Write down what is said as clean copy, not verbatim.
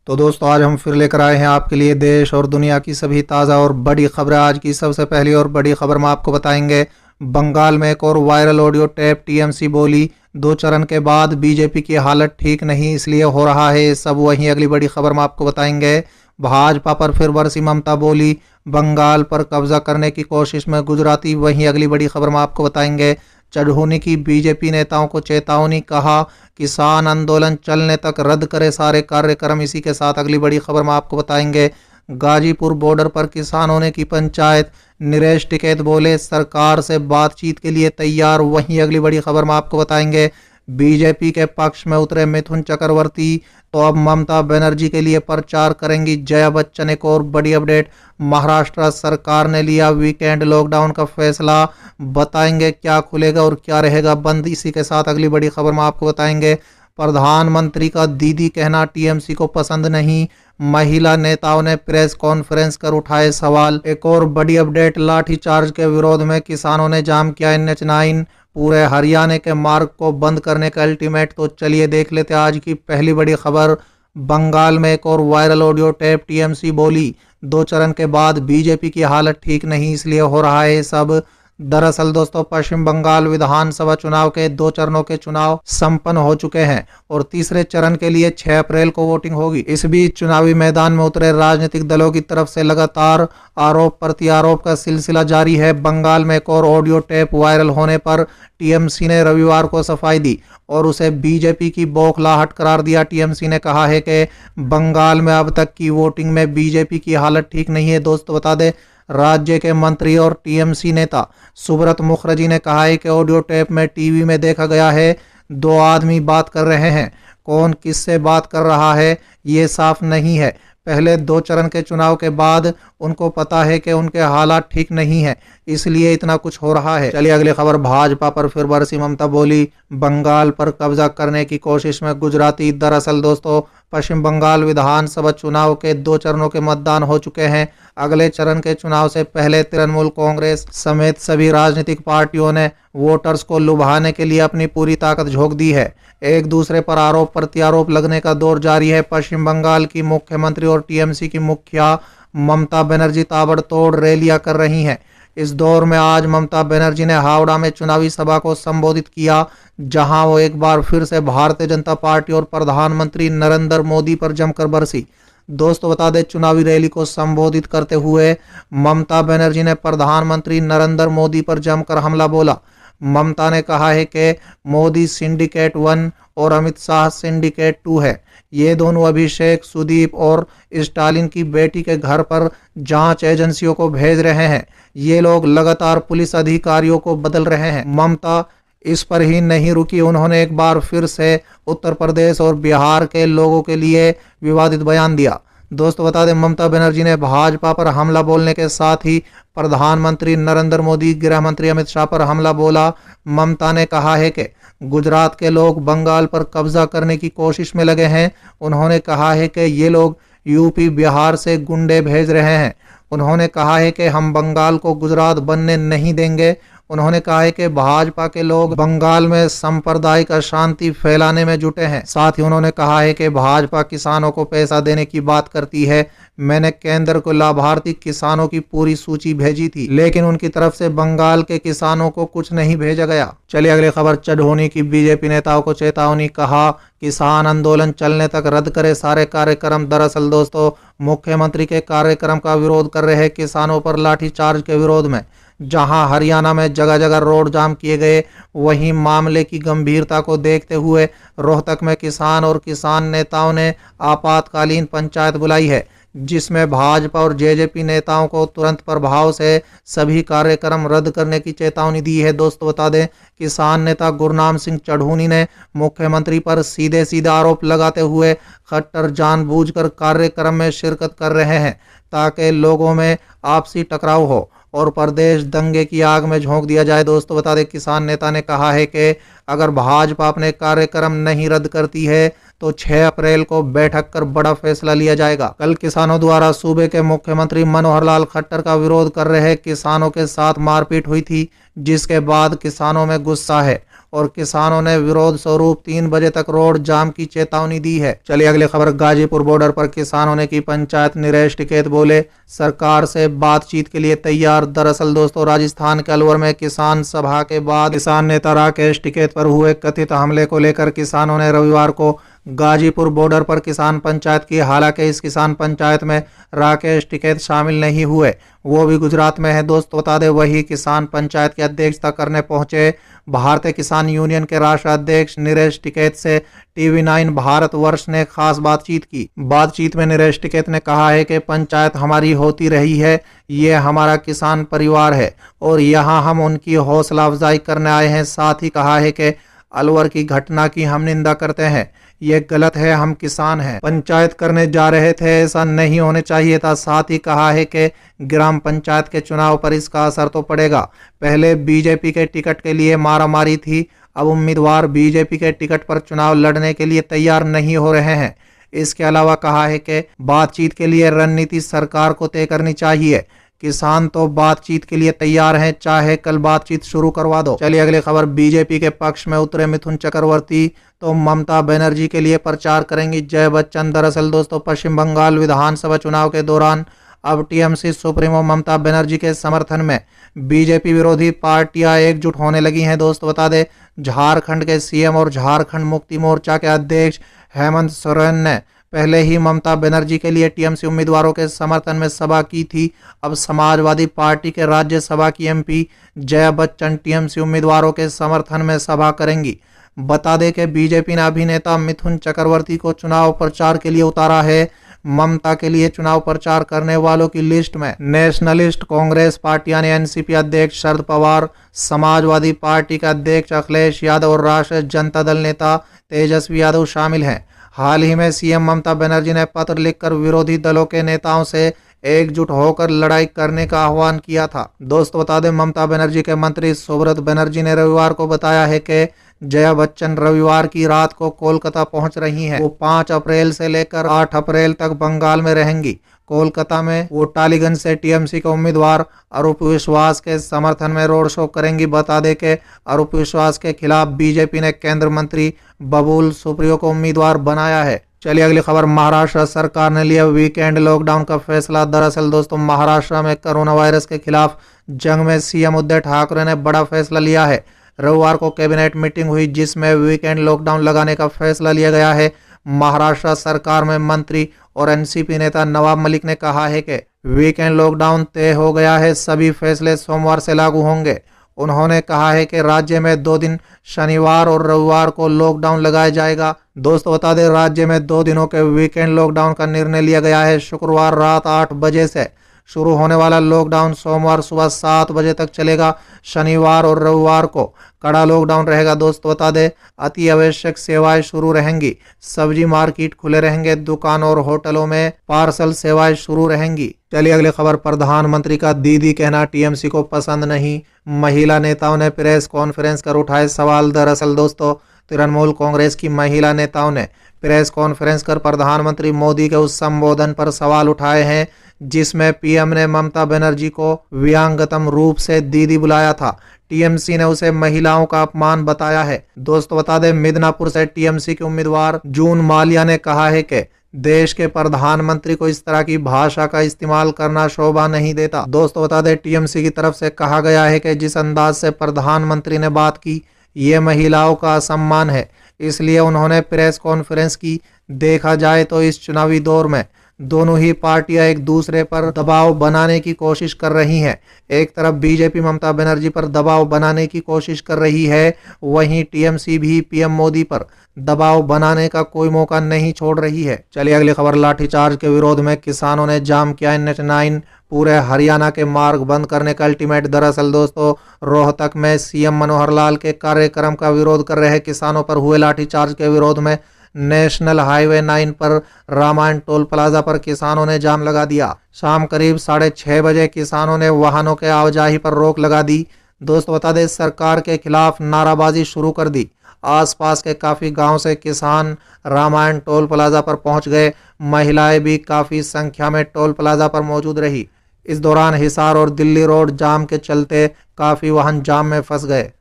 तो दोस्तों आज हम फिर लेकर आए हैं आपके लिए देश और दुनिया की सभी ताज़ा और बड़ी खबरें। आज की सबसे पहली और बड़ी खबर में आपको बताएंगे, बंगाल में एक और वायरल ऑडियो टेप। टीएमसी बोली, 2 चरण के बाद बीजेपी की हालत ठीक नहीं, इसलिए हो रहा है ये सब। वहीं अगली बड़ी खबर में आपको बताएंगे, भाजपा पर फिर बरसी ममता बोली, बंगाल पर कब्जा करने की कोशिश में गुजराती। वहीं अगली बड़ी खबर में आपको बताएंगे, चढ़ोनी की बीजेपी नेताओं को चेतावनी, कहा किसान आंदोलन चलने तक रद्द करे सारे कार्यक्रम। इसी के साथ अगली बड़ी खबर में आपको बताएंगे, गाजीपुर बॉर्डर पर किसानों ने की पंचायत। नरेश टिकैत बोले, सरकार से बातचीत के लिए तैयार। वहीं अगली बड़ी खबर में आपको बताएंगे, बीजेपी के पक्ष में उतरे मिथुन चक्रवर्ती, तो अब ममता बनर्जी के लिए प्रचार करेंगी जया बच्चन। एक और बड़ी अपडेट, महाराष्ट्र सरकार ने लिया वीकेंड लॉकडाउन का फैसला। बताएंगे क्या खुलेगा और क्या रहेगा बंद। इसी के साथ अगली बड़ी खबर में आपको बताएंगे, प्रधानमंत्री का दीदी कहना टीएमसी को पसंद नहीं, महिला नेताओं ने प्रेस कॉन्फ्रेंस कर उठाए सवाल। एक और बड़ी अपडेट, लाठीचार्ज के विरोध में किसानों ने जाम किया NH9, पूरे हरियाणा के मार्ग को बंद करने का अल्टीमेट। तो चलिए देख लेते हैं आज की पहली बड़ी खबर। बंगाल में एक और वायरल ऑडियो टेप। टीएमसी बोली, 2 चरण के बाद बीजेपी की हालत ठीक नहीं, इसलिए हो रहा है सब। दरअसल दोस्तों, पश्चिम बंगाल विधानसभा चुनाव के 2 चरणों के चुनाव संपन्न हो चुके हैं और तीसरे चरण के लिए 6 अप्रैल को वोटिंग होगी। इस बीच चुनावी मैदान में उतरे राजनीतिक दलों की तरफ से लगातार आरोप प्रत्यारोप का सिलसिला जारी है। बंगाल में एक और ऑडियो टेप वायरल होने पर टीएमसी ने रविवार को सफाई दी और उसे बीजेपी की बौखलाहट करार दिया। टीएमसी ने कहा है कि बंगाल में अब तक की वोटिंग में बीजेपी की हालत ठीक नहीं है। दोस्तों बता दें, राज्य के मंत्री और टीएमसी नेता सुब्रत मुखर्जी ने कहा है कि ऑडियो टेप में टीवी में देखा गया है 2 आदमी बात कर रहे हैं, कौन किससे बात कर रहा है ये साफ नहीं है। पहले 2 चरण के चुनाव के बाद उनको पता है कि उनके हालात ठीक नहीं है, इसलिए इतना कुछ हो रहा है। चलिए अगली खबर, भाजपा पर फिर बरसी ममता बोली, बंगाल पर कब्जा करने की कोशिश में गुजराती। दरअसल दोस्तों, पश्चिम बंगाल विधानसभा चुनाव के 2 चरणों के मतदान हो चुके हैं। अगले चरण के चुनाव से पहले तृणमूल कांग्रेस समेत सभी राजनीतिक पार्टियों ने वोटर्स को लुभाने के लिए अपनी पूरी ताकत झोंक दी है। एक दूसरे पर आरोप प्रत्यारोप लगने का दौर जारी है। पश्चिम बंगाल की मुख्यमंत्री और टीएमसी की मुखिया ममता बनर्जी ताबड़तोड़ रैलियां कर रही हैं। इस दौर में आज ममता बनर्जी ने हावड़ा में चुनावी सभा को संबोधित किया, जहां वो एक बार फिर से भारतीय जनता पार्टी और प्रधानमंत्री नरेंद्र मोदी पर जमकर बरसी। दोस्तों बता दें, चुनावी रैली को संबोधित करते हुए ममता बनर्जी ने प्रधानमंत्री नरेंद्र मोदी पर जमकर हमला बोला। ममता ने कहा है कि मोदी सिंडिकेट 1 और अमित शाह सिंडिकेट 2 है। ये दोनों अभिषेक, सुदीप और स्टालिन की बेटी के घर पर जांच एजेंसियों को भेज रहे हैं। ये लोग लगातार पुलिस अधिकारियों को बदल रहे हैं। ममता इस पर ही नहीं रुकी, उन्होंने एक बार फिर से उत्तर प्रदेश और बिहार के लोगों के लिए विवादित बयान दिया। दोस्तों बता दें, ममता बनर्जी ने भाजपा पर हमला बोलने के साथ ही प्रधानमंत्री नरेंद्र मोदी, गृह मंत्री अमित शाह पर हमला बोला। ममता ने कहा है कि गुजरात के लोग बंगाल पर कब्जा करने की कोशिश में लगे हैं। उन्होंने कहा है कि ये लोग यूपी बिहार से गुंडे भेज रहे हैं। उन्होंने कहा है कि हम बंगाल को गुजरात बनने नहीं देंगे। उन्होंने कहा है कि भाजपा के लोग बंगाल में सांप्रदायिक अशांति फैलाने में जुटे हैं। साथ ही उन्होंने कहा है कि भाजपा किसानों को पैसा देने की बात करती है। मैंने केंद्र को लाभार्थी किसानों की पूरी सूची भेजी थी, लेकिन उनकी तरफ से बंगाल के किसानों को कुछ नहीं भेजा गया। चलिए अगली खबर, चढ़ोनी की बीजेपी नेताओं को चेतावनी, कहा किसान आंदोलन चलने तक रद्द करे सारे कार्यक्रम। दरअसल दोस्तों, मुख्यमंत्री के कार्यक्रम का विरोध कर रहे किसानों पर लाठीचार्ज के विरोध में जहां हरियाणा में जगह जगह रोड जाम किए गए, वहीं मामले की गंभीरता को देखते हुए रोहतक में किसान और किसान नेताओं ने आपातकालीन पंचायत बुलाई है, जिसमें भाजपा और जेजेपी नेताओं को तुरंत प्रभाव से सभी कार्यक्रम रद्द करने की चेतावनी दी है। दोस्तों बता दें, किसान नेता गुरनाम सिंह चढ़ूनी ने मुख्यमंत्री पर सीधे सीधे आरोप लगाते हुए खट्टर जानबूझकर कार्यक्रम में शिरकत कर रहे हैं ताकि लोगों में आपसी टकराव हो और प्रदेश दंगे की आग में झोंक दिया जाए। दोस्तों बता दें, किसान नेता ने कहा है कि अगर भाजपा अपने कार्यक्रम नहीं रद्द करती है तो 6 अप्रैल को बैठक कर बड़ा फैसला लिया जाएगा। कल किसानों द्वारा सूबे के मुख्यमंत्री मनोहर लाल खट्टर का विरोध कर रहे किसानों के साथ मारपीट हुई थी, जिसके बाद किसानों में गुस्सा है और किसानों ने विरोध स्वरूप 3 बजे तक रोड जाम की चेतावनी दी है। चलिए अगली खबर, गाजीपुर बॉर्डर पर किसानों ने की पंचायत। नरेश टिकैत बोले सरकार से बातचीत के लिए तैयार। दरअसल दोस्तों, राजस्थान के अलवर में किसान सभा के बाद किसान नेता राकेश टिकैत पर हुए कथित हमले को लेकर किसानों ने रविवार को गाजीपुर बॉर्डर पर किसान पंचायत की। हालांकि इस किसान पंचायत में राकेश टिकैत शामिल नहीं हुए, वो भी गुजरात में है। दोस्तों बता दें, वही किसान पंचायत की अध्यक्षता करने पहुंचे भारतीय किसान यूनियन के राष्ट्रीय अध्यक्ष नरेश टिकैत से TV9 भारतवर्ष ने खास बातचीत की। बातचीत में नरेश टिकैत ने कहा है कि पंचायत हमारी होती रही है, ये हमारा किसान परिवार है और यहाँ हम उनकी हौसला अफजाई करने आए हैं। साथ ही कहा है कि अलवर की घटना की हम निंदा करते हैं, ये गलत है, हम किसान हैं, पंचायत करने जा रहे थे, ऐसा नहीं होने चाहिए था। साथ ही कहा है कि ग्राम पंचायत के चुनाव पर इसका असर तो पड़ेगा। पहले बीजेपी के टिकट के लिए मारामारी थी, अब उम्मीदवार बीजेपी के टिकट पर चुनाव लड़ने के लिए तैयार नहीं हो रहे हैं। इसके अलावा कहा है कि बातचीत के लिए रणनीति सरकार को तय करनी चाहिए। किसान तो बातचीत के लिए तैयार हैं, चाहे कल बातचीत शुरू करवा दो। चलिए अगली खबर, बीजेपी के पक्ष में उतरे मिथुन चक्रवर्ती तो ममता बनर्जी के लिए प्रचार करेंगी जया बच्चन। दरअसल दोस्तों, पश्चिम बंगाल विधानसभा चुनाव के दौरान अब TMC सुप्रीमो ममता बनर्जी के समर्थन में बीजेपी विरोधी पार्टियां एकजुट होने लगी हैं। दोस्तों बता दें, झारखंड के CM और झारखंड मुक्ति मोर्चा के अध्यक्ष हेमंत सोरेन ने पहले ही ममता बनर्जी के लिए TMC उम्मीदवारों के समर्थन में सभा की थी। अब समाजवादी पार्टी के राज्यसभा की MP जया बच्चन TMC उम्मीदवारों के समर्थन में सभा करेंगी। बता दें कि बीजेपी ने अभिनेता मिथुन चक्रवर्ती को चुनाव प्रचार के लिए उतारा है। ममता के लिए चुनाव प्रचार करने वालों की लिस्ट में नेशनलिस्ट कांग्रेस पार्टी यानी NCP अध्यक्ष शरद पवार, समाजवादी पार्टी के अध्यक्ष अखिलेश यादव और राष्ट्रीय जनता दल नेता तेजस्वी यादव शामिल हैं। हाल ही में CM ममता बनर्जी ने पत्र लिखकर विरोधी दलों के नेताओं से एकजुट होकर लड़ाई करने का आह्वान किया था। दोस्तों बता दें, ममता बनर्जी के मंत्री सुब्रत बनर्जी ने रविवार को बताया है कि जया बच्चन रविवार की रात को कोलकाता पहुंच रही हैं। वो 5 अप्रैल से लेकर 8 अप्रैल तक बंगाल में रहेंगी। कोलकाता में वो टालीगंज से TMC के उम्मीदवार अरूप विश्वास के समर्थन में रोड शो करेंगी। बता दें कि अरूप विश्वास के खिलाफ बीजेपी ने केंद्र मंत्री बबुल सुप्रियो को उम्मीदवार बनाया है। चलिए अगली खबर, महाराष्ट्र सरकार ने लिया वीकेंड लॉकडाउन का फैसला। दरअसल दोस्तों, महाराष्ट्र में कोरोना वायरस के खिलाफ जंग में CM उद्धव ठाकरे ने बड़ा फैसला लिया है। रविवार को कैबिनेट मीटिंग हुई जिसमें वीकेंड लॉकडाउन लगाने का फैसला लिया गया है। महाराष्ट्र सरकार में मंत्री और NCP नेता नवाब मलिक ने कहा है कि वीकेंड लॉकडाउन तय हो गया है, सभी फैसले सोमवार से लागू होंगे। उन्होंने कहा है कि राज्य में 2 दिन शनिवार और रविवार को लॉकडाउन लगाया जाएगा। दोस्तों बता दें, राज्य में 2 दिनों के वीकेंड लॉकडाउन का निर्णय लिया गया है। शुक्रवार रात 8 बजे से शुरू होने वाला लॉकडाउन सोमवार सुबह 7 बजे तक चलेगा। शनिवार और रविवार को कड़ा लॉकडाउन रहेगा। दोस्तों बता दें, अति आवश्यक सेवाएं शुरू रहेंगी, सब्जी मार्केट खुले रहेंगे, दुकान और होटलों में पार्सल सेवाएं शुरू रहेंगी। चलिए अगली खबर, प्रधानमंत्री का दीदी कहना TMC को पसंद नहीं। महिला नेताओं ने प्रेस कॉन्फ्रेंस कर उठाए सवाल। दरअसल दोस्तों, तृणमूल कांग्रेस की महिला नेताओं ने प्रेस कॉन्फ्रेंस कर प्रधानमंत्री मोदी के उस संबोधन पर सवाल उठाए हैं जिसमें PM ने ममता बनर्जी को व्यंग्यात्मक रूप से दीदी बुलाया था। TMC ने उसे महिलाओं का अपमान बताया है। दोस्तों बता दें, मिदनापुर से TMC के उम्मीदवार जून माल्या ने कहा है कि देश के प्रधानमंत्री को इस तरह की भाषा का इस्तेमाल करना शोभा नहीं देता। दोस्तों बता दें, TMC की तरफ से कहा गया है कि जिस अंदाज से प्रधानमंत्री ने बात की, ये महिलाओं का सम्मान है, इसलिए उन्होंने प्रेस कॉन्फ्रेंस की। देखा जाए तो इस चुनावी दौर में दोनों ही पार्टियां एक दूसरे पर दबाव बनाने की कोशिश कर रही हैं। एक तरफ बीजेपी ममता बनर्जी पर दबाव बनाने की कोशिश कर रही है, वहीं TMC भी PM मोदी पर दबाव बनाने का कोई मौका नहीं छोड़ रही है। चलिए अगली खबर, लाठीचार्ज के विरोध में किसानों ने जाम किया NH9, पूरे हरियाणा के मार्ग बंद करने का अल्टीमेट। दरअसल दोस्तों, रोहतक में CM मनोहर लाल के कार्यक्रम का विरोध कर रहे किसानों पर हुए लाठीचार्ज के विरोध में नेशनल हाईवे 9 पर रामायण टोल प्लाजा पर किसानों ने जाम लगा दिया। शाम करीब 6:30 बजे किसानों ने वाहनों के आवाजाही पर रोक लगा दी। दोस्तों बता दें, सरकार के खिलाफ नाराबाजी शुरू कर दी। आसपास के काफी गांव से किसान रामायण टोल प्लाजा पर पहुंच गए। महिलाएं भी काफी संख्या में टोल प्लाजा पर मौजूद रही। इस दौरान हिसार और दिल्ली रोड जाम के चलते काफी वाहन जाम में फंस गए।